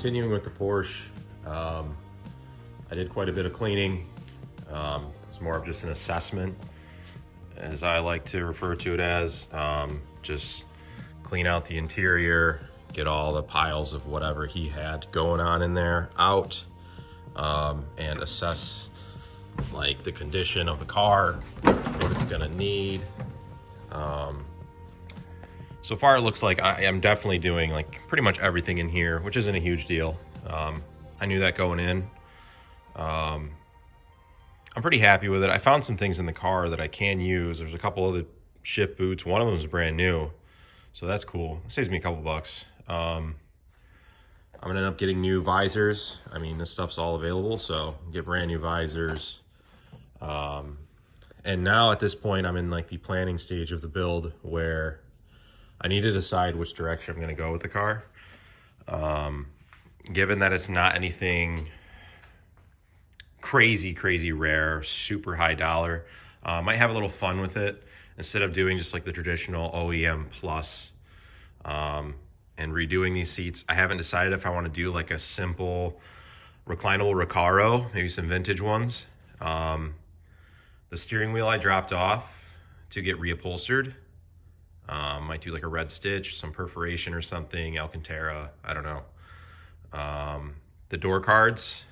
continuing with the Porsche. I did quite a bit of cleaning. It's more of just an assessment, as I like to refer to it as. Just clean out the interior, get all the piles of whatever he had going on in there out, and assess like the condition of the car, what it's gonna need. So far it looks like I am definitely doing like pretty much everything in here, which isn't a huge deal. I knew that going in. I'm pretty happy with it. I found some things in the car that I can use. There's a couple of the shift boots. One of them is brand new, so that's cool. It saves me a couple bucks. I'm gonna end up getting new visors. I mean, this stuff's all available, so get brand new visors. And now at this point, I'm in like the planning stage of the build where I need to decide which direction I'm gonna go with the car. Given that it's not anything crazy rare, super high dollar, might have a little fun with it instead of doing just like the traditional OEM plus, and redoing these seats. I haven't decided if I want to do like a simple reclinable Recaro, maybe some vintage ones. The steering wheel I dropped off to get reupholstered. Might do like a red stitch, some perforation or something, Alcantara, I don't know. The door cards,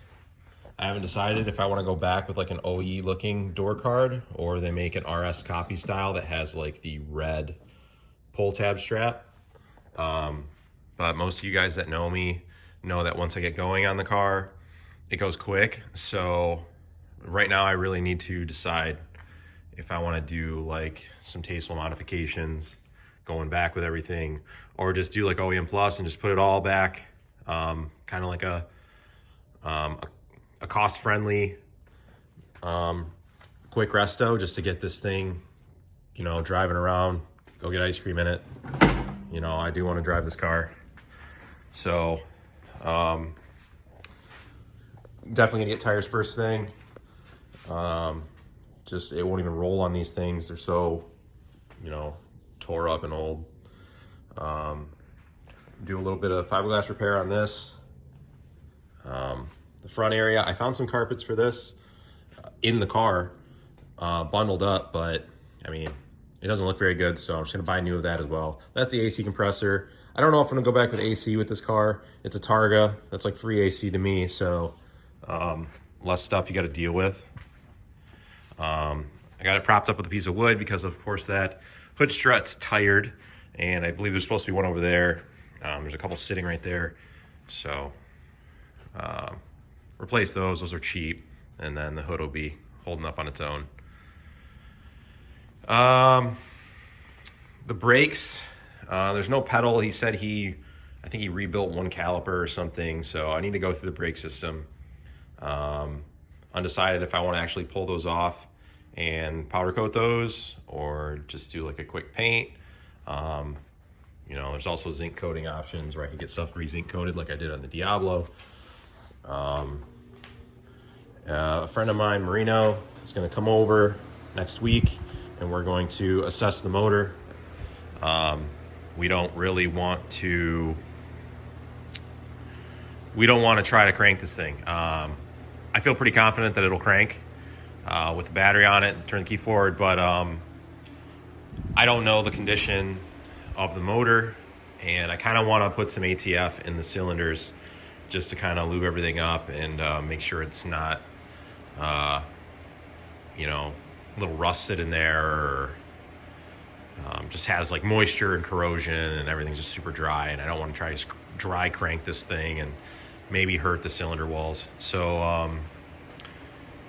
I haven't decided if I want to go back with like an OE looking door card, or they make an RS copy style that has like the red pull tab strap. But most of you guys that know me know that once I get going on the car, it goes quick. So right now I really need to decide if I want to do like some tasteful modifications, going back with everything, or just do like OEM plus and just put it all back. Kind of like a cost-friendly quick resto, just to get this thing, you know, driving around, go get ice cream in it. You know, I do want to drive this car. So definitely gonna get tires first thing. Just, it won't even roll on these things. They're so, you know, tore up and old. Do a little bit of fiberglass repair on this. The front area, I found some carpets for this in the car, bundled up, but I mean, it doesn't look very good, so I'm just gonna buy new of that as well. That's the AC compressor. I don't know if I'm gonna go back with AC with this car. It's a Targa, that's like free AC to me, so less stuff you gotta deal with. I got it propped up with a piece of wood because of course that hood strut's tired, and I believe there's supposed to be one over there. There's a couple sitting right there, so replace those. Those are cheap, and then the hood will be holding up on its own. The brakes, there's no pedal. He said I think he rebuilt one caliper or something, so I need to go through the brake system. Undecided if I want to actually pull those off and powder coat those, or just do like a quick paint. You know, there's also zinc coating options where I can get stuff re-zinc coated like I did on the Diablo. A friend of mine, Marino, is going to come over next week, and we're going to assess the motor. We don't want to try to crank this thing. I feel pretty confident that it'll crank with the battery on it, turn the key forward, but I don't know the condition of the motor, and I kind of want to put some ATF in the cylinders just to kind of lube everything up and make sure it's not, you know, a little rusted in there, or just has like moisture and corrosion and everything's just super dry, and I don't want to try to dry crank this thing and maybe hurt the cylinder walls. So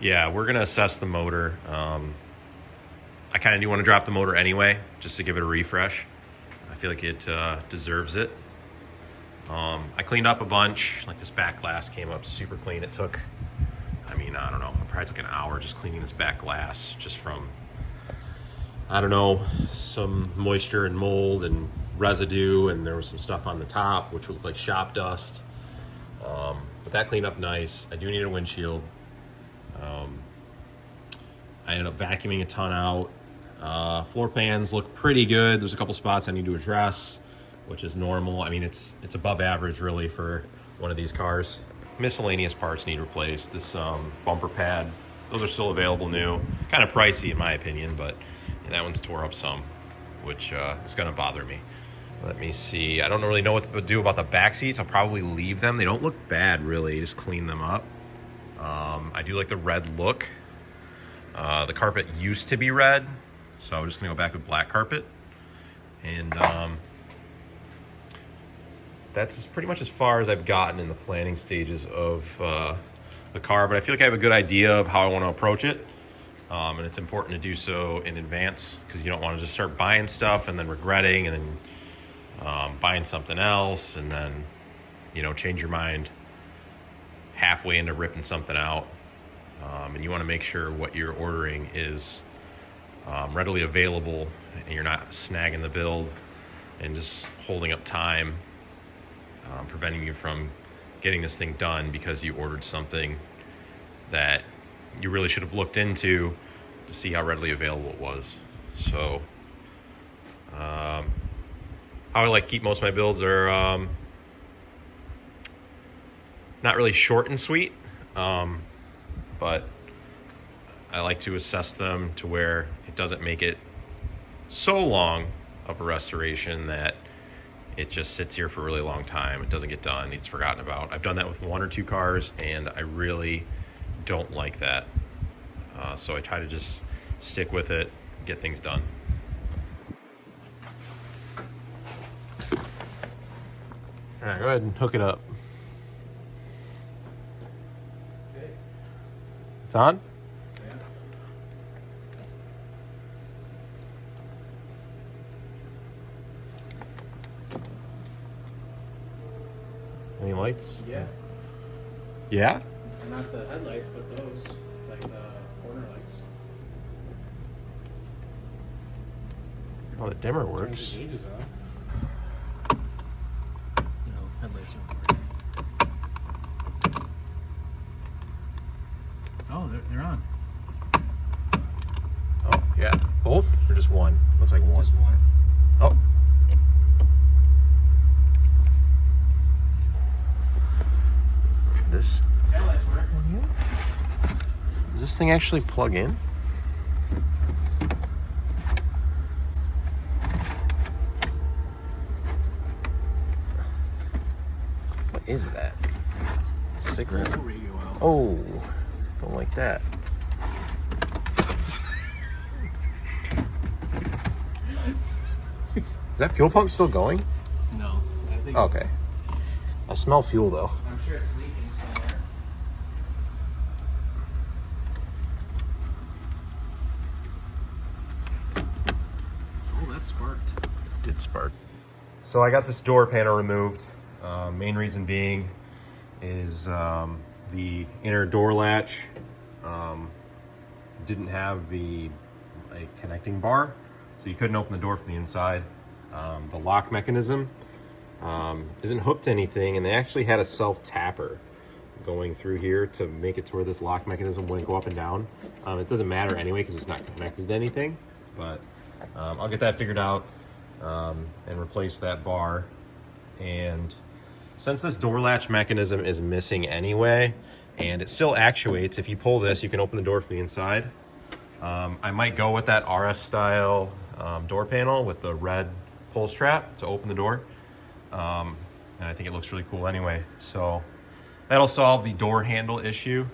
yeah, we're gonna assess the motor. I kind of do want to drop the motor anyway, just to give it a refresh. I feel like it deserves it. I cleaned up a bunch. Like this back glass came up super clean. It took, I mean, I don't know, it probably took an hour just cleaning this back glass, just from, I don't know, some moisture and mold and residue, and there was some stuff on the top which would look like shop dust. But that cleaned up nice. I do need a windshield. I ended up vacuuming a ton out. Floor pans look pretty good. There's a couple spots I need to address, which is normal. I mean, it's above average really for one of these cars. Miscellaneous parts need replaced. This bumper pad, those are still available new. Kind of pricey in my opinion, but that one's tore up some, which is going to bother me. Let me see. I don't really know what to do about the back seats. I'll probably leave them. They don't look bad, really. Just clean them up. I do like the red look. The carpet used to be red, so I'm just going to go back with black carpet. And that's pretty much as far as I've gotten in the planning stages of the car. But I feel like I have a good idea of how I want to approach it. And it's important to do so in advance because you don't want to just start buying stuff and then regretting and then buying something else and then, change your mind halfway into ripping something out. And you want to make sure what you're ordering is readily available and you're not snagging the build and just holding up time, preventing you from getting this thing done because you ordered something that you really should have looked into to see how readily available it was. So how I like to keep most of my builds are not really short and sweet, but I like to assess them to where it doesn't make it so long of a restoration that it just sits here for a really long time. It doesn't get done. It's forgotten about. I've done that with 1 or 2 cars, and I really don't like that. So I try to just stick with it, get things done. All right, go ahead and hook it up. Okay. It's on? Yeah. Any lights? Yeah. Yeah? And not the headlights, but those, like the corner lights. Oh, the dimmer Turns works. the gauges off. No, headlights aren't working. Oh, they're on. Oh, yeah. Both or just one? Looks like one. Just one. Oh. This. Headlights work. Does this thing actually plug in? What is that? Cigarette. Pull the radio out. Oh, don't like that. Is that fuel pump still going? No. I think Okay. it's- I smell fuel though. I'm sure it's leaking somewhere. Oh, that sparked. Did spark. So I got this door panel removed. Main reason being is the inner door latch didn't have a connecting bar, so you couldn't open the door from the inside. The lock mechanism isn't hooked to anything, and they actually had a self tapper going through here to make it to where this lock mechanism wouldn't go up and down. It doesn't matter anyway because it's not connected to anything, but I'll get that figured out and replace that bar. And since this door latch mechanism is missing anyway, and it still actuates, if you pull this, you can open the door from the inside. I might go with that RS style door panel with the red pull strap to open the door. And I think it looks really cool anyway. So that'll solve the door handle issue.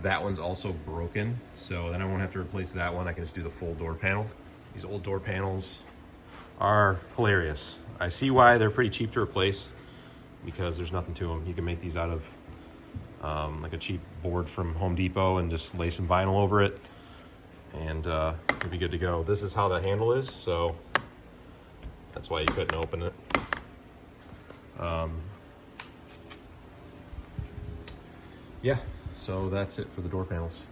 That one's also broken, so then I won't have to replace that one. I can just do the full door panel. These old door panels are hilarious. I see why they're pretty cheap to replace because there's nothing to them. You can make these out of like a cheap board from Home Depot and just lay some vinyl over it, and it'll be good to go. This is how the handle is, so that's why you couldn't open it. Yeah, so that's it for the door panels.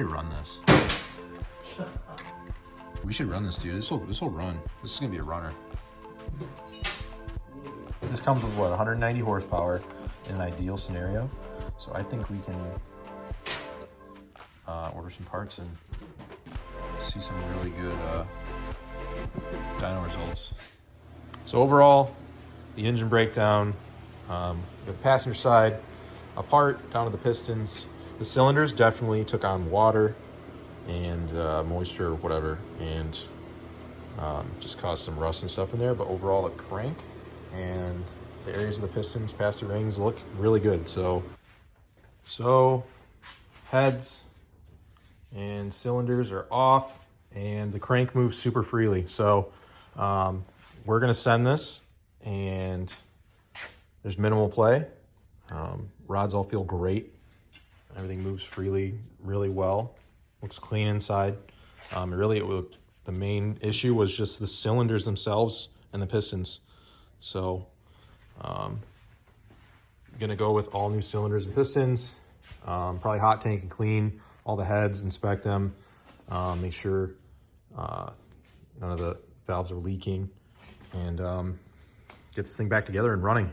should run this. We should run this, dude. This will run. This is gonna be a runner. This comes with what, 190 horsepower in an ideal scenario. So I think we can order some parts and see some really good dyno results. So overall, the engine breakdown, the passenger side apart down to the pistons. The cylinders definitely took on water and moisture or whatever, and just caused some rust and stuff in there. But overall, the crank and the areas of the pistons past the rings look really good. So heads and cylinders are off, and the crank moves super freely. So we're gonna send this, and there's minimal play. Rods all feel great. Everything moves freely, really well. Looks clean inside. The main issue was just the cylinders themselves and the pistons. So gonna go with all new cylinders and pistons. Probably hot tank and clean all the heads, inspect them, make sure none of the valves are leaking, and get this thing back together and running.